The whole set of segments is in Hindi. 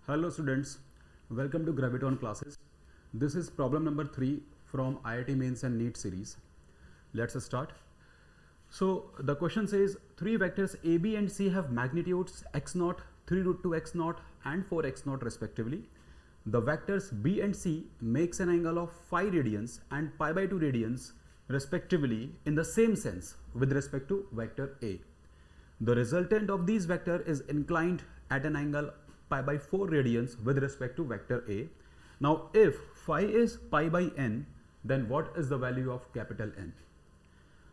Hello students, welcome to Graviton classes. This is problem number 3 from IIT Mains and NEET series. Let's start. So the question says 3 vectors A, B and C have magnitudes x0, 3 root 2 x0 and 4 x0 respectively. The vectors B and C makes an angle of phi radians and pi by 2 radians respectively in the same sense with respect to vector A. The resultant of these vector is inclined at an angle pi by 4 radians with respect to vector A. Now if phi is pi by n, then what is the value of capital N?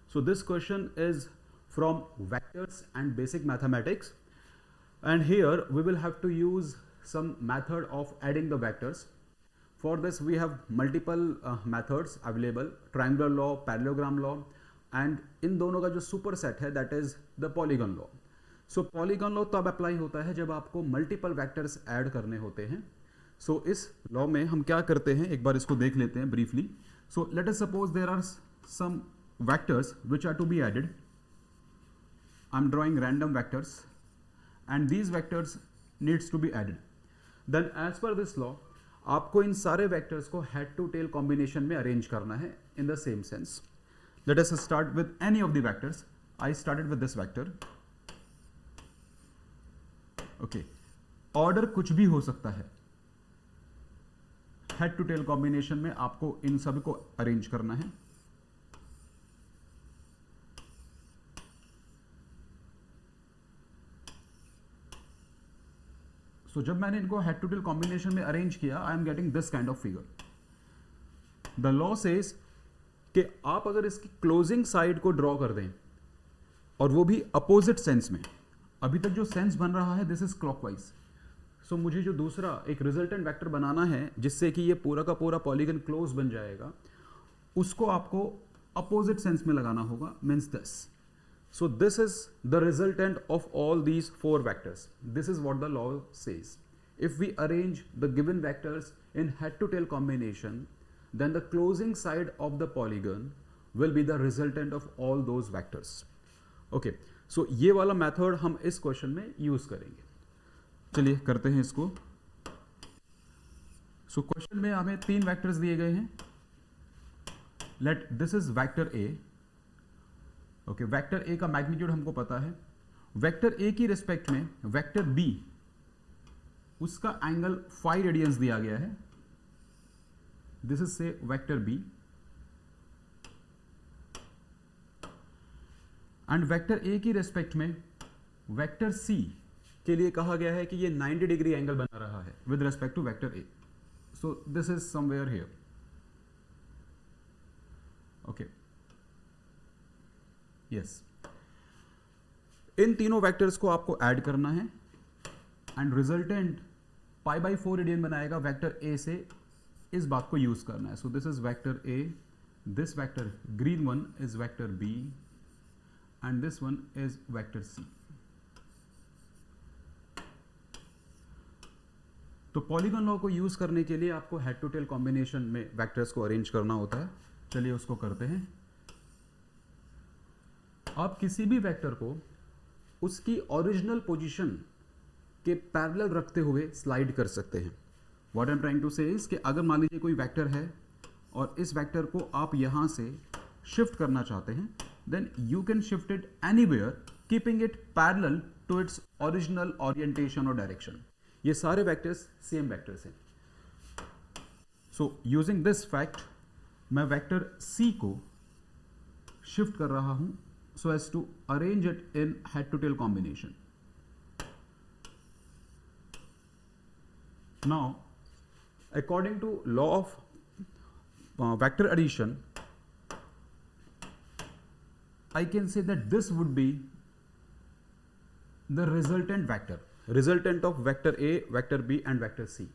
So this question is from vectors and basic mathematics, and here we will have to use some method of adding the vectors. For this we have multiple methods available, triangular law, parallelogram law, and इन दोनों का जो सुपर सेट है that is the polygon law. So polygon law तब अप्लाई होता है जब आपको मल्टीपल वेक्टर्स ऐड करने होते हैं. सो इस लॉ में हम क्या करते हैं, एक बार इसको देख लेते हैं briefly. So let us suppose there are some vectors which are to be added. I'm drawing random vectors and these vectors needs to be added. Then as per this law आपको इन सारे vectors को head to tail combination में arrange करना है in the same sense. Let us start with any of the vectors. I started with this vector. Okay. Order कुछ भी हो सकता है. Head to tail combination में आपको इन सभी को arrange करना है. So जब मैंने इनको हेड टू टेल कॉम्बिनेशन में अरेंज किया, I am getting this kind of figure. The law says कि आप अगर इसकी क्लोजिंग साइड को ड्रॉ कर दें और वो भी अपोजिट सेंस में, अभी तक जो सेंस बन रहा है दिस इज क्लॉकवाइज. सो मुझे जो दूसरा एक रिजल्टेंट वेक्टर बनाना है जिससे कि ये पूरा का पूरा पॉलीगन क्लोज बन जाएगा, उसको आपको अपोजिट सेंस में लगाना होगा, means this. So this is the resultant of all these 4 vectors. This is what the law says. If we arrange the given vectors in head to tail combination, then the closing side of the polygon will be the resultant of all those vectors. Okay, so ये वाला method हम इस question में use करेंगे. चलिए करते हैं इसको. So question में हमें 3 vectors दिए गए हैं. Let this is vector A. Okay, vector A का मैग्नीट्यूड हमको पता है. वेक्टर ए की रिस्पेक्ट में वेक्टर बी, उसका एंगल फाई रेडियंस दिया गया है. This is say vector B. And vector A की रिस्पेक्ट में वेक्टर सी के लिए कहा गया है कि ये 90 डिग्री एंगल बना रहा है with respect to vector A. So this is somewhere here. Okay, yes, इन तीनों वेक्टर्स को आपको ऐड करना है and resultant pi by 4 radian बनाएगा वेक्टर ए से. इस बात को यूज करना है. So this is vector A, this vector green one is vector B and this one is vector C. तो पॉलीगन लॉ को यूज करने के लिए आपको हेड टू टेल कॉम्बिनेशन में वेक्टर्स को अरेंज करना होता है. चलिए उसको करते हैं. आप किसी भी वेक्टर को उसकी ओरिजिनल पोजीशन के पैरेलल रखते हुए स्लाइड कर सकते हैं. What I am trying to say is कि अगर मान लीजिए कोई वेक्टर है और इस वेक्टर को आप यहां से शिफ्ट करना चाहते हैं, then you can shift it anywhere keeping it parallel to its original orientation और डायरेक्शन. ये सारे वेक्टर्स सेम वेक्टर्स हैं. सो यूजिंग दिस फैक्ट मैं वेक्टर सी को शिफ्ट कर रहा हूं so as to arrange it in head to tail combination. Now according to law of vector addition, I can say that this would be the resultant vector, resultant of vector A, vector B and vector C.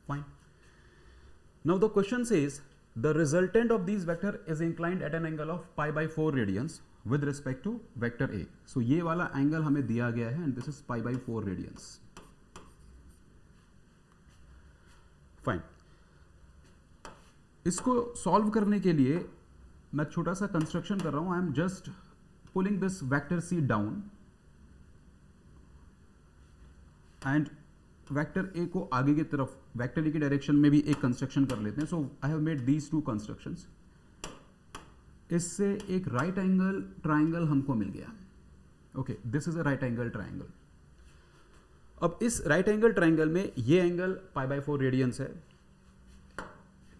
Fine. Now the question says the resultant of these vector is inclined at an angle of pi by 4 radians with respect to vector A. So ये वाला एंगल हमें दिया गया है and this is pi by 4 radians. Fine. इसको सॉल्व करने के लिए मैं छोटा सा कंस्ट्रक्शन कर रहा हूं. I am just pulling this vector c down and vector a को आगे की तरफ वेक्टर a की डायरेक्शन में भी एक कंस्ट्रक्शन कर लेते हैं. So I have made these two constructions. इससे एक राइट एंगल ट्राइंगल हमको मिल गया. Okay, this is a right angle triangle. अब इस राइट एंगल ट्राइंगल में ये एंगल π/4 रेडियंस है,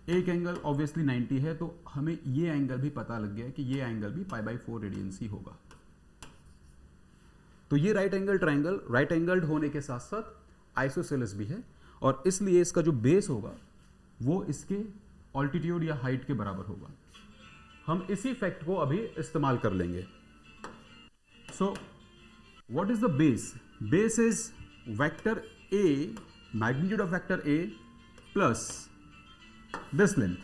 एक एंगल ऑब्वियसली 90 है, तो हमें ये एंगल भी पता लग गया कि ये एंगल भी π/4 रेडियंस ही होगा. तो ये right angle triangle right angled होने के साथ साथ आइसोसेलेस भी है, और इसलिए इसका जो बेस होगा वो इसके ऑल्टीट्यूड या हाइट के बराबर होगा. हम इसी फैक्ट को अभी इस्तेमाल कर लेंगे. So what is the base? Base is vector a, magnitude of vector a plus this length.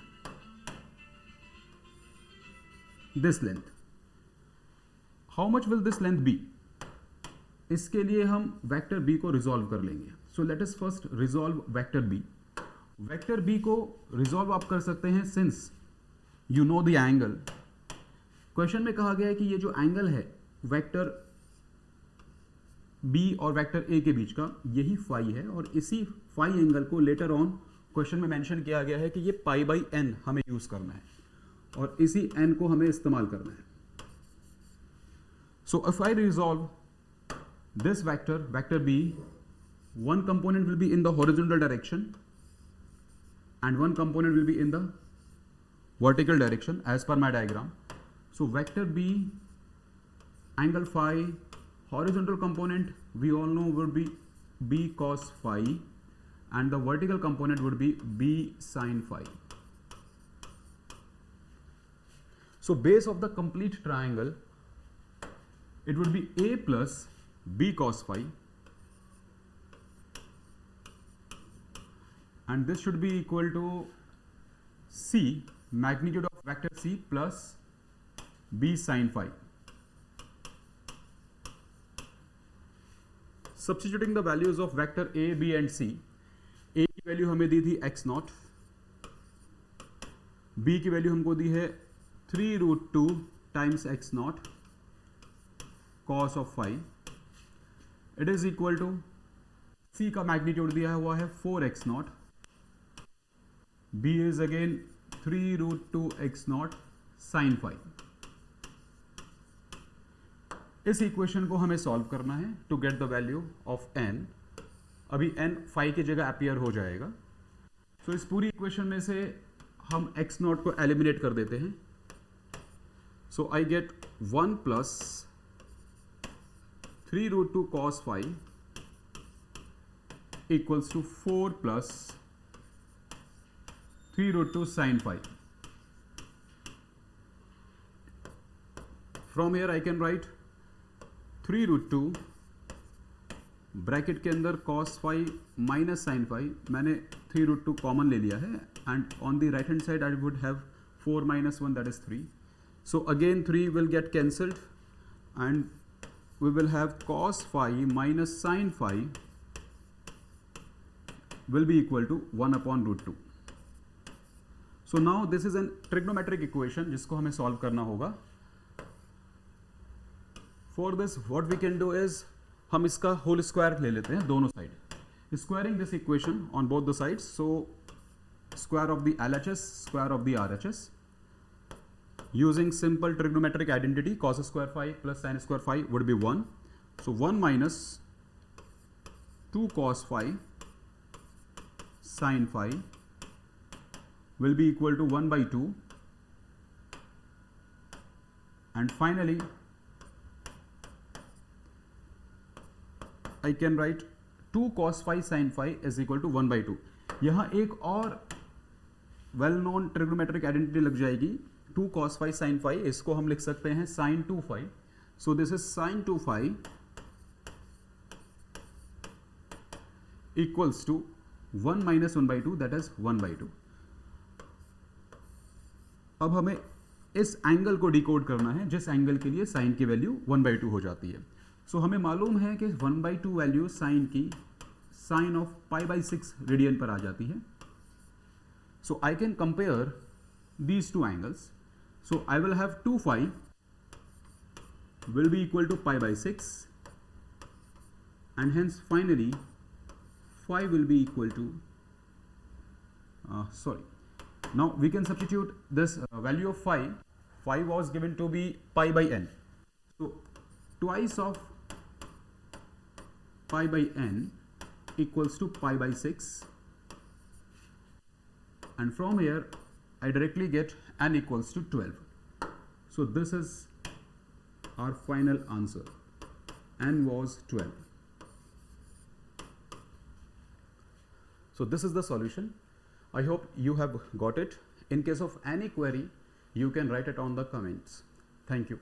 How much will this length be? इसके लिए हम वेक्टर b को रिजॉल्व कर लेंगे. So let us first resolve vector b. Vector b को रिजॉल्व आप कर सकते हैं since you know the angle. Question में कहा गया है कि ये जो एंगल है वेक्टर b और वेक्टर a के बीच का, यही फाई है, और इसी फाई एंगल को लेटर ऑन क्वेश्चन में मेंशन किया गया है कि ये π/n हमें यूज करना है, और इसी n को हमें इस्तेमाल करना है. So if I resolve this vector b, one component will be in the horizontal direction and one component will be in the vertical direction as per my diagram. So vector b, angle phi, horizontal component we all know would be b cos phi, and the vertical component would be b sin phi. So base of the complete triangle, it would be a plus b cos phi, and this should be equal to c, magnitude of vector c, plus b sin phi. Substituting the values of vector a, b and c. a की वैल्यू हमें दी थी x0, b की वैल्यू हमको दी है 3√2 times x0 cos of phi. It is equal to c का मैग्नीट्यूड दिया हुआ है 4x0, b is again 3√2 x0 sin phi. इस इक्वेशन को हमें सॉल्व करना है to get the value of n. अभी n phi की जगह अपीयर हो जाएगा. सो इस पूरी इक्वेशन में से हम x0 को एलिमिनेट कर देते हैं. So I get 1 plus 3√2 cos phi equals to 4 plus 3√2 sin phi. From here I can write 3√2 bracket के अंदर cos phi minus sin phi. मैंने 3√2 कॉमन ले लिया है, and on the right hand side I would have 4 minus 1, that is 3. So again 3 will get cancelled and we will have cos phi minus sin phi will be equal to 1/√2. So now this is an trigonometric equation जिसको हमें सॉल्व करना होगा. For this what we can do is हम इसका होल स्क्वायर ले लेते हैं दोनों side. Squaring this equation on both the sides. So square of the LHS, square of the RHS, using simple trigonometric identity, cos square phi plus sin square phi would be 1. So 1 minus 2 cos phi sin phi will be equal to 1/2, and finally I can write 2 cos phi sin phi is equal to 1/2. यहाँ एक और वेल नोन ट्रिग्नोमेट्रिक आइडेंटिटी लग जाएगी, 2 cos phi sin phi. इसको हम लिख सकते हैं sin 2 phi. So this is sin 2 phi equals to 1 minus 1/2, that is 1/2. अब हमें इस एंगल को डिकोड करना है जिस एंगल के लिए साइन की वैल्यू 1/2 हो जाती है. सो हमें मालूम है कि 1/2 वैल्यू साइन की साइन ऑफ π/6 रेडियन पर आ जाती है. So I can compare these two angles. So I will have 2 phi will be equal to pi by 6, and hence finally phi will be equal to now we can substitute this value of phi. Phi was given to be pi by n, so twice of pi by n equals to pi by 6, and from here I directly get n equals to 12. So this is our final answer. N was 12. So this is the solution. I hope you have got it. In case of any query, you can write it on the comments. Thank you.